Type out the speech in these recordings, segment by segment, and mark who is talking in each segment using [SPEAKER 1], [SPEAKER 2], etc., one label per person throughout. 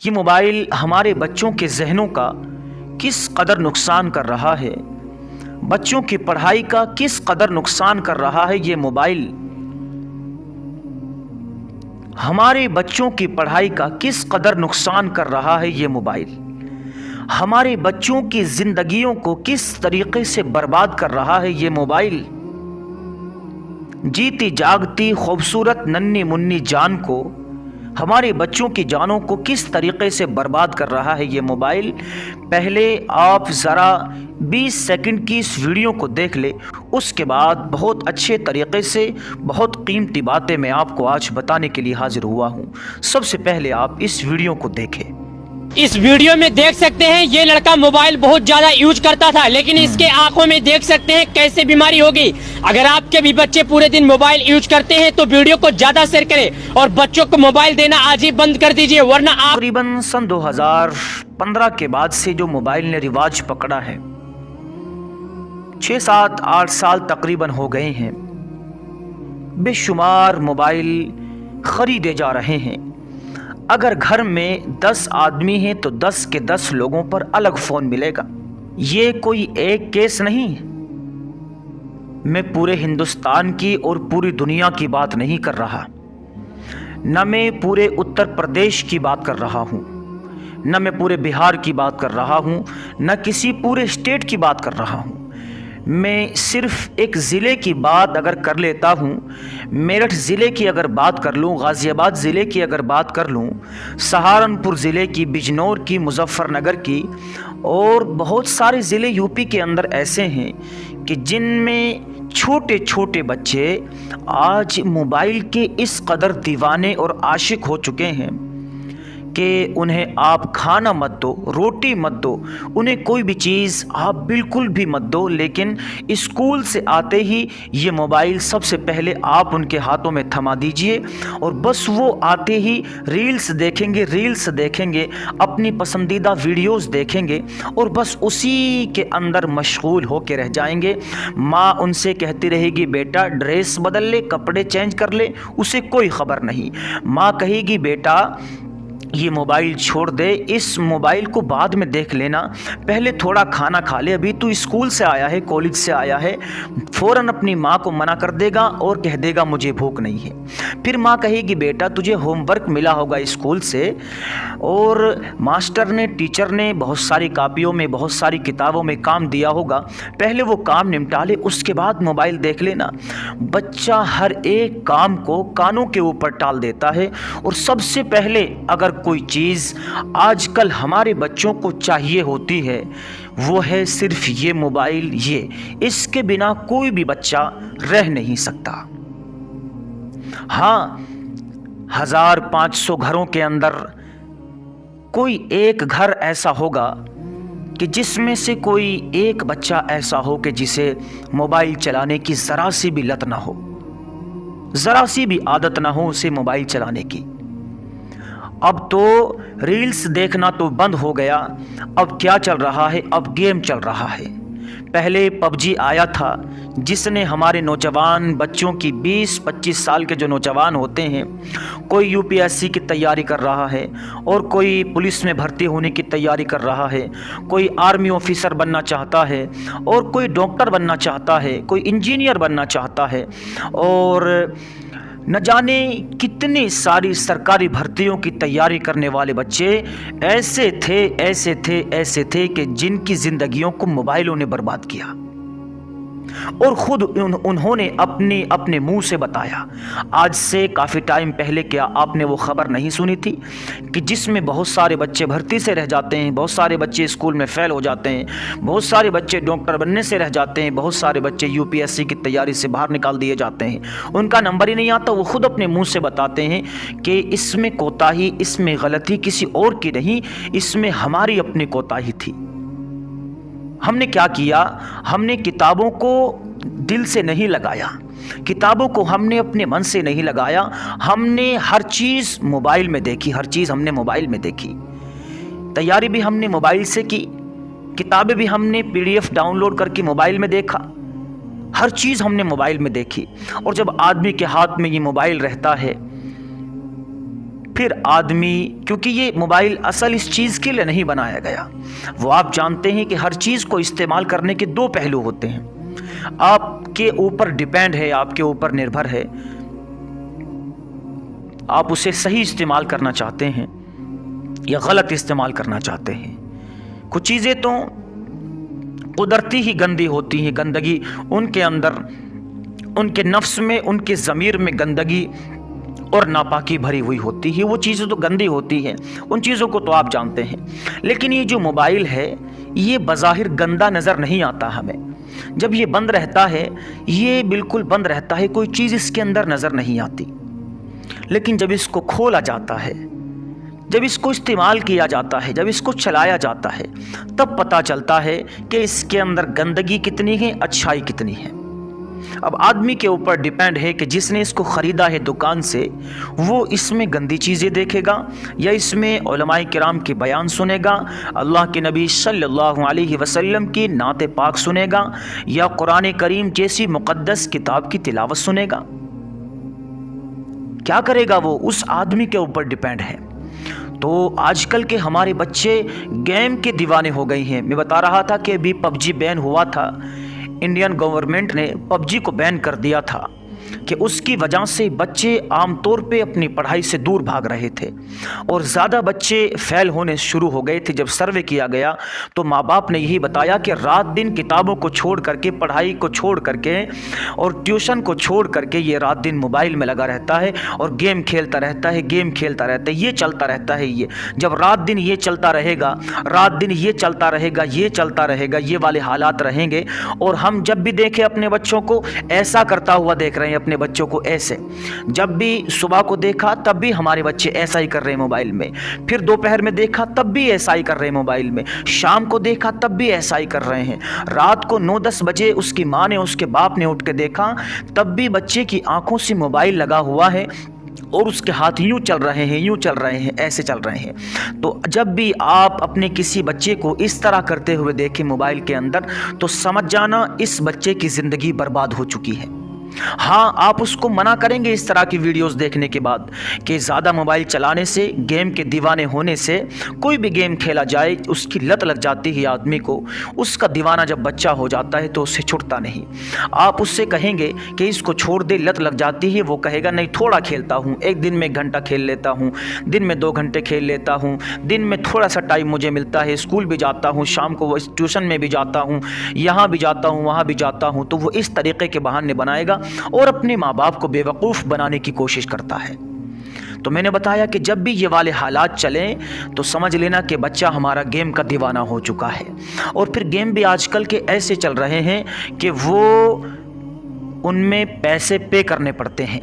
[SPEAKER 1] یہ موبائل ہمارے بچوں کے ذہنوں کا کس قدر نقصان کر رہا ہے، بچوں کی پڑھائی کا کس قدر نقصان کر رہا ہے یہ موبائل، ہمارے بچوں کی پڑھائی کا کس قدر نقصان کر رہا ہے یہ موبائل، ہمارے بچوں کی زندگیوں کو کس طریقے سے برباد کر رہا ہے یہ موبائل، جیتی جاگتی خوبصورت ننھی منی جان کو، ہمارے بچوں کی جانوں کو کس طریقے سے برباد کر رہا ہے یہ موبائل۔ پہلے آپ ذرا 20 سیکنڈ کی اس ویڈیو کو دیکھ لیں، اس کے بعد بہت اچھے طریقے سے بہت قیمتی باتیں میں آپ کو آج بتانے کے لیے حاضر ہوا ہوں۔ سب سے پہلے آپ اس ویڈیو کو دیکھیں۔
[SPEAKER 2] اس ویڈیو میں دیکھ سکتے ہیں یہ لڑکا موبائل بہت زیادہ یوز کرتا تھا، لیکن اس کے آنکھوں میں دیکھ سکتے ہیں کیسے بیماری ہوگی۔ اگر آپ کے بھی بچے پورے دن موبائل یوز کرتے ہیں تو ویڈیو کو زیادہ شیئر کریں اور بچوں کو موبائل دینا آج ہی بند کر دیجئے، ورنہ آپ
[SPEAKER 1] تقریباً سن 2015 کے بعد سے جو موبائل نے رواج پکڑا ہے، 6 7 8 سال تقریباً ہو گئے ہیں، بے شمار موبائل خریدے جا رہے ہیں۔ اگر گھر میں 10 آدمی ہیں تو 10 کے 10 لوگوں پر الگ فون ملے گا۔ یہ کوئی ایک کیس نہیں، میں پورے ہندوستان کی اور پوری دنیا کی بات نہیں کر رہا، نہ میں پورے اتر پردیش کی بات کر رہا ہوں، نہ میں پورے بہار کی بات کر رہا ہوں، نہ کسی پورے اسٹیٹ کی بات کر رہا ہوں۔ میں صرف ایک ضلع کی بات اگر کر لیتا ہوں، میرٹھ ضلع کی اگر بات کر لوں، غازی آباد ضلع کی اگر بات کر لوں، سہارنپور ضلع کی، بجنور کی، مظفر نگر کی، اور بہت سارے ضلع یو پی کے اندر ایسے ہیں کہ جن میں چھوٹے چھوٹے بچے آج موبائل کے اس قدر دیوانے اور عاشق ہو چکے ہیں کہ انہیں آپ کھانا مت دو، روٹی مت دو، انہیں کوئی بھی چیز آپ بالکل بھی مت دو، لیکن اسکول سے آتے ہی یہ موبائل سب سے پہلے آپ ان کے ہاتھوں میں تھما دیجئے، اور بس وہ آتے ہی ریلز دیکھیں گے، اپنی پسندیدہ ویڈیوز دیکھیں گے، اور بس اسی کے اندر مشغول ہو کے رہ جائیں گے۔ ماں ان سے کہتی رہے گی بیٹا ڈریس بدل لے، کپڑے چینج کر لے، اسے کوئی خبر نہیں۔ ماں کہے گی بیٹا یہ موبائل چھوڑ دے، اس موبائل کو بعد میں دیکھ لینا، پہلے تھوڑا کھانا کھا لے، ابھی تو اسکول سے آیا ہے، کالج سے آیا ہے۔ فوراً اپنی ماں کو منع کر دے گا اور کہہ دے گا مجھے بھوک نہیں ہے۔ پھر ماں کہے گی بیٹا تجھے ہوم ورک ملا ہوگا اسکول سے، اور ماسٹر نے، ٹیچر نے بہت ساری کاپیوں میں، بہت ساری کتابوں میں کام دیا ہوگا، پہلے وہ کام نمٹا لے، اس کے بعد موبائل دیکھ لینا۔ بچہ ہر ایک کام کو کانوں کے اوپر ٹال دیتا ہے، اور سب سے پہلے اگر کوئی چیز آج کل ہمارے بچوں کو چاہیے ہوتی ہے وہ ہے صرف یہ موبائل، اس کے بنا کوئی بھی بچہ رہ نہیں سکتا۔ ہاں 1500 گھروں کے اندر کوئی ایک گھر ایسا ہوگا کہ جس میں سے کوئی ایک بچہ ایسا ہو کہ جسے موبائل چلانے کی ذرا سی بھی لت نہ ہو، ذرا سی بھی عادت نہ ہو اسے موبائل چلانے کی۔ اب تو ریلز دیکھنا تو بند ہو گیا، اب کیا چل رہا ہے؟ اب گیم چل رہا ہے۔ پہلے پب جی آیا تھا جس نے ہمارے نوجوان بچوں کی 20-25 سال کے جو نوجوان ہوتے ہیں، کوئی یو پی ایس سی کی تیاری کر رہا ہے، اور کوئی پولیس میں بھرتی ہونے کی تیاری کر رہا ہے، کوئی آرمی آفیسر بننا چاہتا ہے، اور کوئی ڈاکٹر بننا چاہتا ہے، کوئی انجینئر بننا چاہتا ہے، اور نہ جانے کتنی ساری سرکاری بھرتیوں کی تیاری کرنے والے بچے ایسے تھے کہ جن کی زندگیوں کو موبائلوں نے برباد کیا، اور خود انہوں نے اپنے منہ سے بتایا۔ آج سے کافی ٹائم پہلے کیا آپ نے وہ خبر نہیں سنی تھی کہ جس میں بہت سارے بچے بھرتی سے رہ جاتے ہیں، بہت سارے بچے اسکول میں فیل ہو جاتے ہیں، بہت سارے بچے ڈاکٹر بننے سے رہ جاتے ہیں، بہت سارے بچے یو پی ایس سی کی تیاری سے باہر نکال دیے جاتے ہیں، ان کا نمبر ہی نہیں آتا۔ وہ خود اپنے منہ سے بتاتے ہیں کہ اس میں کوتاہی، اس میں غلطی کسی اور کی نہیں، اس میں ہماری اپنی کوتاہی تھی۔ ہم نے کیا کیا؟ ہم نے کتابوں کو دل سے نہیں لگایا، کتابوں کو ہم نے اپنے من سے نہیں لگایا، ہم نے ہر چیز موبائل میں دیکھی، ہر چیز ہم نے موبائل میں دیکھی۔ تیاری بھی ہم نے موبائل سے کی، کتابیں بھی ہم نے PDF ڈاؤن لوڈ کر کے موبائل میں دیکھا، ہر چیز ہم نے موبائل میں دیکھی۔ اور جب آدمی کے ہاتھ میں یہ موبائل رہتا ہے پھر آدمی، کیونکہ یہ موبائل اصل اس چیز کے لیے نہیں بنایا گیا، وہ آپ جانتے ہیں کہ ہر چیز کو استعمال کرنے کے دو پہلو ہوتے ہیں، آپ کے اوپر ڈیپینڈ ہے، آپ کے اوپر نربھر ہے، آپ اسے صحیح استعمال کرنا چاہتے ہیں یا غلط استعمال کرنا چاہتے ہیں۔ کچھ چیزیں تو قدرتی ہی گندی ہوتی ہیں، گندگی ان کے اندر، ان کے نفس میں، ان کے ضمیر میں گندگی اور ناپاکی بھری ہوئی ہوتی ہے، وہ چیزیں تو گندی ہوتی ہیں، ان چیزوں کو تو آپ جانتے ہیں۔ لیکن یہ جو موبائل ہے یہ بظاہر گندا نظر نہیں آتا ہمیں، جب یہ بند رہتا ہے، یہ بالکل بند رہتا ہے، کوئی چیز اس کے اندر نظر نہیں آتی، لیکن جب اس کو کھولا جاتا ہے، جب اس کو استعمال کیا جاتا ہے، جب اس کو چلایا جاتا ہے، تب پتہ چلتا ہے کہ اس کے اندر گندگی کتنی ہے، اچھائی کتنی ہے۔ اب آدمی کے اوپر ڈیپینڈ ہے کہ جس نے اس کو خریدا ہے دکان سے، وہ اس میں گندی چیزیں دیکھے گا یا اس میں علماء کرام کے بیان سنے گا، اللہ کے نبی صلی اللہ علیہ وسلم کی نعت پاک سنے گا یا قرآن کریم جیسی مقدس کتاب کی تلاوت سنے گا۔ کیا کرے گا وہ اس آدمی کے اوپر ڈیپینڈ ہے۔ تو آج کل کے ہمارے بچے گیم کے دیوانے ہو گئی ہیں۔ میں بتا رہا تھا کہ ابھی پب جی بین ہوا تھا، انڈین گورنمنٹ نے پب جی کو بین کر دیا تھا کہ اس کی وجہ سے بچے عام طور پہ اپنی پڑھائی سے دور بھاگ رہے تھے اور زیادہ بچے فیل ہونے شروع ہو گئے تھے۔ جب سروے کیا گیا تو ماں باپ نے یہی بتایا کہ رات دن کتابوں کو چھوڑ کر کے، پڑھائی کو چھوڑ کر کے اور ٹیوشن کو چھوڑ کر کے یہ رات دن موبائل میں لگا رہتا ہے اور گیم کھیلتا رہتا ہے، گیم کھیلتا رہتا ہے، یہ چلتا رہتا ہے۔ یہ جب رات دن یہ چلتا رہے گا، رات دن یہ چلتا رہے گا، یہ چلتا رہے گا، یہ والے حالات رہیں گے، اور ہم جب بھی دیکھیں اپنے بچوں کو ایسا کرتا ہوا دیکھ رہے ہیں، اپنے بچوں کو ایسے، جب بھی صبح کو دیکھا تب بھی ہمارے بچے ایسا ہی کر رہے ہیں موبائل میں، پھر دوپہر میں دیکھا تب بھی ایسا ہی کر رہے ہیں موبائل میں، شام کو دیکھا تب بھی ایسا ہی کر رہے ہیں، رات کو 9-10 بجے اس کی ماں نے، اس کے باپ نے اٹھ کے دیکھا تب بھی بچے کی آنکھوں سے موبائل لگا ہوا ہے اور اس کے ہاتھ یوں چل رہے ہیں، یوں چل رہے ہیں، ایسے چل رہے ہیں۔ تو جب بھی آپ اپنے کسی بچے کو اس طرح کرتے ہوئے دیکھیں موبائل کے اندر، تو سمجھ جانا اس بچے کی زندگی برباد ہو چکی ہے۔ ہاں، آپ اس کو منع کریں گے اس طرح کی ویڈیوز دیکھنے کے بعد کہ زیادہ موبائل چلانے سے، گیم کے دیوانے ہونے سے، کوئی بھی گیم کھیلا جائے اس کی لت لگ جاتی ہے آدمی کو، اس کا دیوانہ جب بچہ ہو جاتا ہے تو اس سے چھٹتا نہیں۔ آپ اس سے کہیں گے کہ اس کو چھوڑ دے، لت لگ جاتی ہے، وہ کہے گا نہیں، تھوڑا کھیلتا ہوں، ایک دن میں 1 گھنٹہ کھیل لیتا ہوں، دن میں 2 گھنٹے کھیل لیتا ہوں، دن میں تھوڑا سا ٹائم مجھے ملتا ہے، اسکول بھی جاتا ہوں، شام کو وہ ٹیوشن میں بھی جاتا ہوں، یہاں بھی جاتا ہوں، وہاں بھی جاتا ہوں، تو وہ اس طریقے کے بہانے بنائے گا اور اپنے ماں باپ کو بے وقوف بنانے کی کوشش کرتا ہے۔ تو میں نے بتایا کہ جب بھی یہ والے حالات چلیں تو سمجھ لینا کہ بچہ ہمارا گیم کا دیوانہ ہو چکا ہے، اور پھر گیم بھی آج کل کے ایسے چل رہے ہیں کہ وہ ان میں پیسے پے کرنے پڑتے ہیں،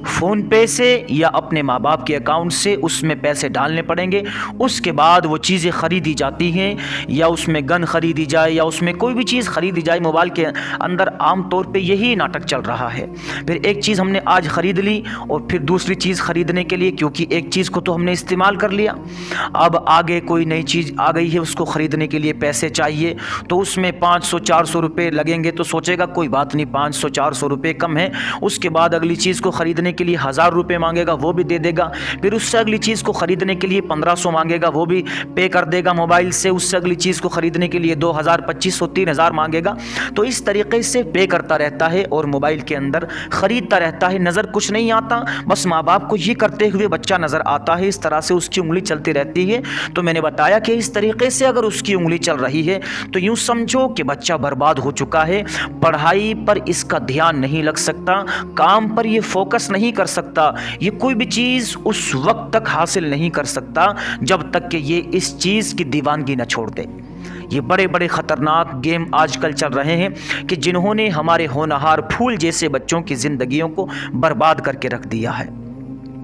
[SPEAKER 1] فون پے سے یا اپنے ماں باپ کے اکاؤنٹ سے اس میں پیسے ڈالنے پڑیں گے، اس کے بعد وہ چیزیں خریدی جاتی ہیں، یا اس میں گن خریدی جائے یا اس میں کوئی بھی چیز خریدی جائے۔ موبائل کے اندر عام طور پہ یہی ناٹک چل رہا ہے، پھر ایک چیز ہم نے آج خرید لی اور پھر دوسری چیز خریدنے کے لیے، کیونکہ ایک چیز کو تو ہم نے استعمال کر لیا، اب آگے کوئی نئی چیز آ گئی ہے، اس کو خریدنے کے لیے پیسے چاہیے، تو اس میں 500-400 روپے لگیں گے، تو سوچے گا کوئی بات نہیں، 500-400 روپے کم ہے، اس کے بعد اگلی چیز کو خریدنے کے لیے 1000 روپے مانگے گا، وہ بھی دے دے گا، پھر اس سے اگلی چیز کو خریدنے کے لیے 1500 مانگے گا، وہ بھی پے کر دے گا موبائل سے، اس سے اگلی چیز کو خریدنے کے لیے 2000 2500 3000 مانگے گا، تو اس طریقے سے پے کرتا رہتا ہے اور موبائل کے اندر خریدتا رہتا ہے، نظر کچھ نہیں آتا، بس ماں باپ کو یہ کرتے ہوئے بچہ نظر آتا ہے، اس طرح سے اس کی انگلی چلتی رہتی ہے۔ تو میں نے بتایا کہ اس طریقے سے اگر اس کی انگلی چل رہی ہے تو یوں سمجھو کہ بچہ برباد ہو چکا ہے، پڑھائی پر اس کا دھیان نہیں لگ سکتا، کام پر یہ فوکس نہیں کر سکتا، یہ کوئی بھی چیز اس وقت تک حاصل نہیں کر سکتا جب تک کہ یہ اس چیز کی دیوانگی نہ چھوڑ دے۔ یہ بڑے بڑے خطرناک گیم آج کل چل رہے ہیں کہ جنہوں نے ہمارے ہونہار پھول جیسے بچوں کی زندگیوں کو برباد کر کے رکھ دیا ہے۔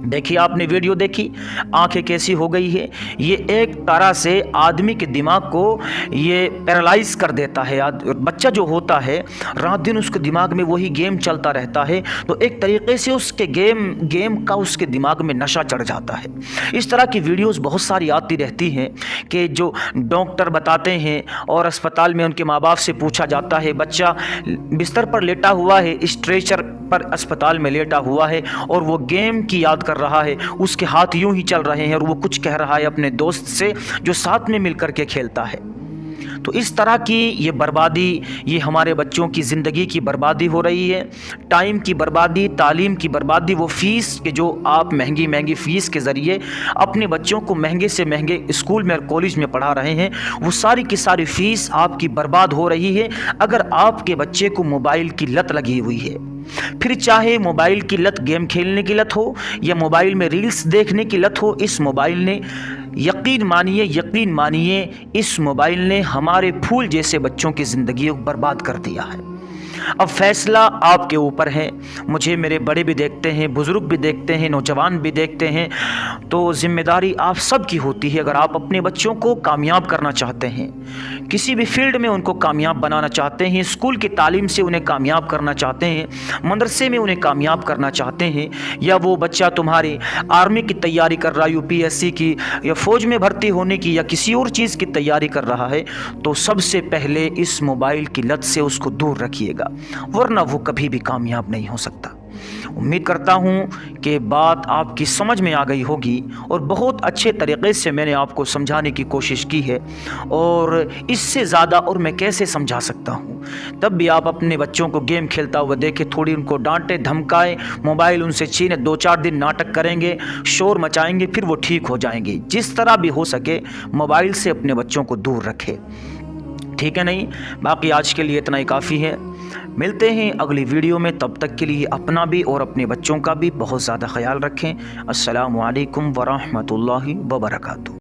[SPEAKER 1] دیکھیے، آپ نے ویڈیو دیکھی، آنکھیں کیسی ہو گئی ہے، یہ ایک طرح سے آدمی کے دماغ کو یہ پیرالائز کر دیتا ہے۔ بچہ جو ہوتا ہے رات دن اس کے دماغ میں وہی گیم چلتا رہتا ہے، تو ایک طریقے سے اس کے گیم کا اس کے دماغ میں نشہ چڑھ جاتا ہے۔ اس طرح کی ویڈیوز بہت ساری آتی رہتی ہیں کہ جو ڈاکٹر بتاتے ہیں اور اسپتال میں ان کے ماں باپ سے پوچھا جاتا ہے، بچہ بستر پر لیٹا ہوا ہے، اسٹریچر پر اسپتال میں لیٹا ہوا ہے، اور وہ گیم کی یاد کر رہا ہے، اس کے ہاتھ یوں ہی چل رہے ہیں اور وہ کچھ کہہ رہا ہے اپنے دوست سے جو ساتھ میں مل کر کے کھیلتا ہے۔ تو اس طرح کی یہ بربادی، یہ ہمارے بچوں کی زندگی کی بربادی ہو رہی ہے، ٹائم کی بربادی، تعلیم کی بربادی، وہ فیس کہ جو آپ مہنگی فیس کے ذریعے اپنے بچوں کو مہنگے سے مہنگے اسکول میں اور کالج میں پڑھا رہے ہیں، وہ ساری کی ساری فیس آپ کی برباد ہو رہی ہے اگر آپ کے بچے کو موبائل کی لت لگی ہوئی ہے۔ پھر چاہے موبائل کی لت گیم کھیلنے کی لت ہو یا موبائل میں ریلز دیکھنے کی لت ہو، اس موبائل نے یقین مانیے اس موبائل نے ہمارے پھول جیسے بچوں کی زندگی کو برباد کر دیا ہے۔ اب فیصلہ آپ کے اوپر ہے، مجھے میرے بڑے بھی دیکھتے ہیں، بزرگ بھی دیکھتے ہیں، نوجوان بھی دیکھتے ہیں، تو ذمہ داری آپ سب کی ہوتی ہے۔ اگر آپ اپنے بچوں کو کامیاب کرنا چاہتے ہیں، کسی بھی فیلڈ میں ان کو کامیاب بنانا چاہتے ہیں، اسکول کی تعلیم سے انہیں کامیاب کرنا چاہتے ہیں، مدرسے میں انہیں کامیاب کرنا چاہتے ہیں، یا وہ بچہ تمہاری آرمی کی تیاری کر رہا ہے، UPSC کی یا فوج میں بھرتی ہونے کی یا کسی اور چیز کی تیاری کر رہا ہے، تو سب سے پہلے اس موبائل کی لت سے اس کو دور رکھیے گا، ورنہ وہ کبھی بھی کامیاب نہیں ہو سکتا۔ امید کرتا ہوں کہ بات آپ کی سمجھ میں آ گئی ہوگی اور بہت اچھے طریقے سے میں نے آپ کو سمجھانے کی کوشش کی ہے، اور اس سے زیادہ اور میں کیسے سمجھا سکتا ہوں۔ تب بھی آپ اپنے بچوں کو گیم کھیلتا ہوا دیکھیں، تھوڑی ان کو ڈانٹیں، دھمکائیں، موبائل ان سے چھینے، 2-4 دن ناٹک کریں گے، شور مچائیں گے، پھر وہ ٹھیک ہو جائیں گے۔ جس طرح بھی ہو سکے موبائل سے اپنے بچوں کو دور رکھے، ٹھیک ہے نہیں؟ باقی آج کے لیے اتنا ہی کافی ہے، ملتے ہیں اگلی ویڈیو میں، تب تک کے لیے اپنا بھی اور اپنے بچوں کا بھی بہت زیادہ خیال رکھیں۔ السلام علیکم ورحمۃ اللہ وبرکاتہ۔